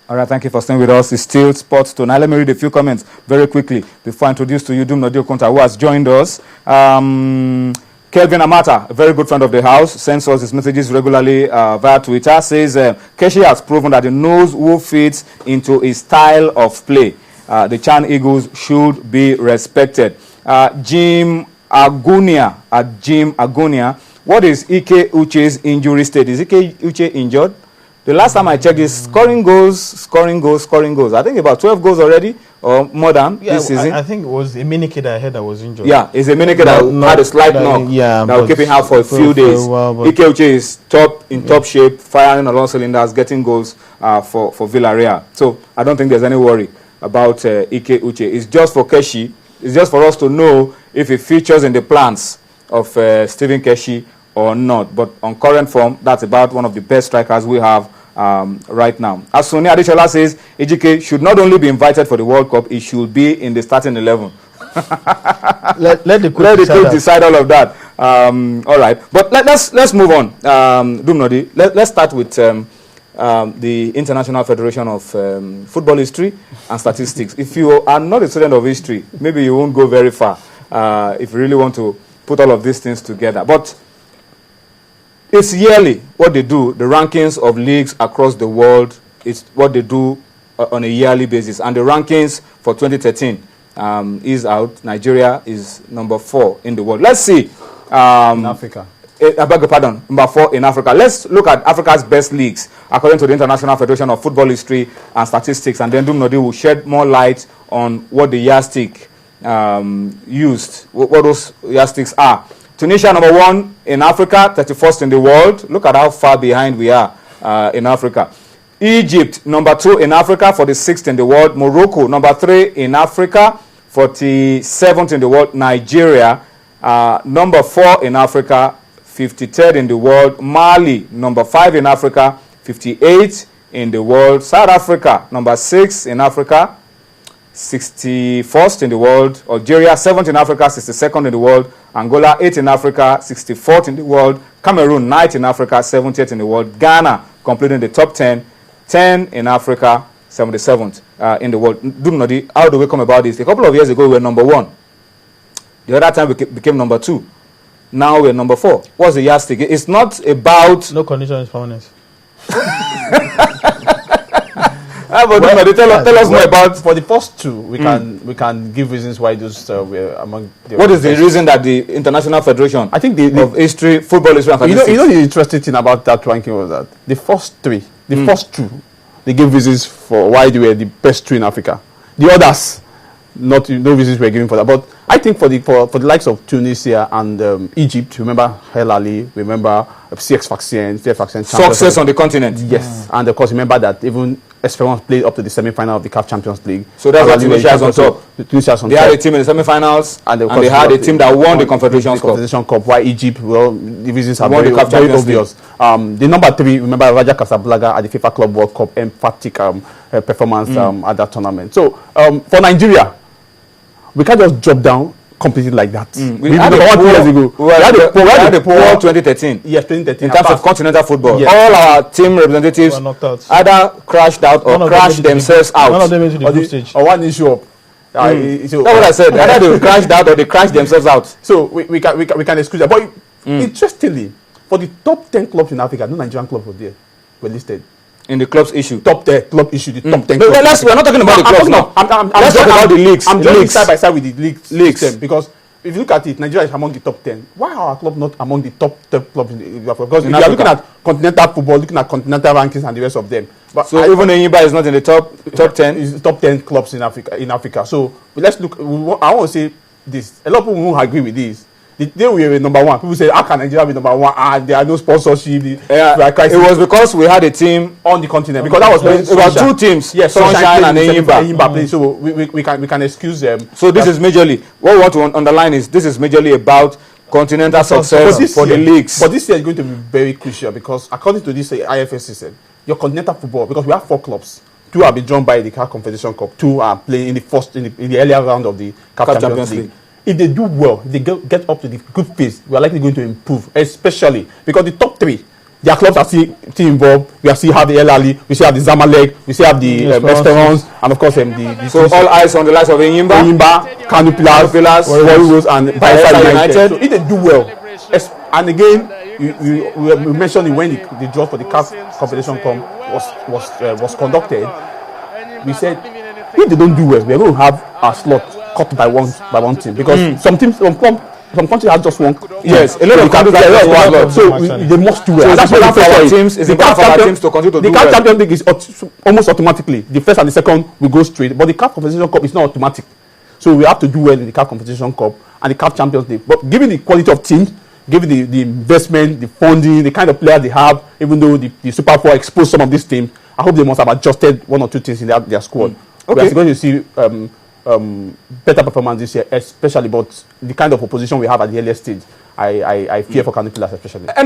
All right, thank you for staying with us. It's still Sports Tonight. Now, let me read a few comments very quickly before I introduce to you Dumnodio Konta, who has joined us. Kelvin Amata, a very good friend of the house, sends us his messages regularly via Twitter, says Keshi has proven that he knows who fits into his style of play. The Chan Eagles should be respected. Jim Agonia, what is Ike Uche's injury state? Is Ike Uche injured? The last time I checked is scoring goals. I think about 12 goals already, or more than this season. I think it was a Minike that I heard that was injured. Yeah, it's a Minike that had a slight knock. Yeah, that will keep him out for a few days. Ike Uche is in top shape, firing on all cylinders, getting goals for Villarreal. So I don't think there's any worry about Ike Uche. It's just for Keshi. It's just for us to know if it features in the plans of Stephen Keshi or not. But on current form, that's about one of the best strikers we have right now. As Sonia Adeshola says, Ejike should not only be invited for the World Cup, he should be in the starting 11. let the coach decide all of that. All right, but let's move on. Dumnodi, let's start with the International Federation of Football History and Statistics. If you are not a student of history, maybe you won't go very far if you really want to put all of these things together. But it's yearly what they do. The rankings of leagues across the world is what they do on a yearly basis. And the rankings for 2013 is out. Nigeria is number 4 in the world. Let's see. In Africa. I beg your pardon, number 4 in Africa. Let's look at Africa's best leagues according to the International Federation of Football History and Statistics. And then Dumnodi will shed more light on what the yardstick used, what those yardsticks are. Tunisia, number 1 in Africa, 31st in the world. Look at how far behind we are in Africa. Egypt, number 2 in Africa, 46th in the world. Morocco, number 3 in Africa, 47th in the world. Nigeria, number 4 in Africa, 53rd in the world. Mali, number 5 in Africa, 58th in the world. South Africa, number 6 in Africa, 61st in the world. Algeria, 7th in Africa, 62nd in the world. Angola, 8th in Africa, 64th in the world. Cameroon, 9th in Africa, 70th in the world. Ghana, completing the top 10, 10 in Africa, 77th in the world. Dumnodi, how do we come about this? A couple of years ago, we were number 1. The other time, we became number 2. Now we're number 4. What's the yardstick? It's not about... No condition is permanent. But tell us more about... For the first 2, we can give reasons why those were among the... What is the reason that the International Federation of History, Football History and Statistics... You know the interesting thing about that ranking was that the first 3, first 2, they gave reasons for why they were the best 2 in Africa. The others, no reasons were given for that. But I think for the likes of Tunisia and Egypt, remember El Ali, remember CX Faxien, success on the continent. Yes, and of course remember that even Esperance played up to the semi-final of the CAF Champions League. So that's why Tunisia is on top. They had a team in the semi-finals, and they had a team that won the Confederation Cup. Why Egypt? Well, the reasons are very obvious. The number 3, remember Raja Casablanca at the FIFA Club World Cup, emphatic performance at that tournament. So for Nigeria, we can't just drop down completely like that. We had a poor 2013. Yes, 2013. In terms of continental football, all our team representatives either crashed out or crashed themselves out. None of them into the group stage. Or one issue up. So that's what I said. Either they crashed out or they crashed themselves out. So we can excuse that. But interestingly, for the top 10 clubs in Africa, no Nigerian clubs were listed. In the club's issue. Top 10 club issue, the top 10 clubs. We're not talking about the clubs now. Let's talk about the leagues. I'm joining side by side with the leagues system, because if you look at it, Nigeria is among the top 10. Why are our clubs not among the top 10 clubs in Africa? Because if you are looking at continental football, looking at continental rankings and the rest of them. But so even Enyimba is not in the top 10? It's top 10 clubs in Africa. So let's look. I want to say this. A lot of people won't agree with this. The day we were number 1, people say, how can Nigeria be number 1? There are no sponsorship. It was because we had a team on the continent. Because that was about 2 teams. Yes, Sunshine and Enyimba. So we can excuse them. So this is majorly, what we want to underline is, this is majorly about continental success for the leagues. But this year is going to be very crucial, because according to this IFS system, your continental football, because we have 4 clubs. 2 have been joined by the CAF Confederation Cup. 2 are playing in the earlier round of the CAF Champions League. If they do well, if they get up to the group phase, we are likely going to improve, especially because the top 3, their clubs are still involved. We still have the El Ali, we still have the Zamalek, we still have the Esperance, and of course the so all eyes on the likes of Enyimba, Kano Pillars, Warriors, and Bayelsa United. So if they do well, and again, we mentioned it when the draw for the CAF Confederation Cup was conducted. We said if they don't do well, we are going to have our slot cut by one team, because some countries have just one. Yes, a lot of countries have one. So they must do well. So that's why our teams is important for our teams to continue to do well. The CAF Champions League is almost automatically. The first and the second will go straight, but the CAF Confederation Cup is not automatic. So we have to do well in the CAF Confederation Cup and the CAF Champions League. But given the quality of teams, given the investment, the funding, the kind of players they have, even though the Super 4 exposed some of these teams, I hope they must have adjusted one or two things in their squad. Okay. We are going to see better performance this year, especially, but the kind of opposition we have at the earliest stage, I fear for Kano Pillars especially. Anyway.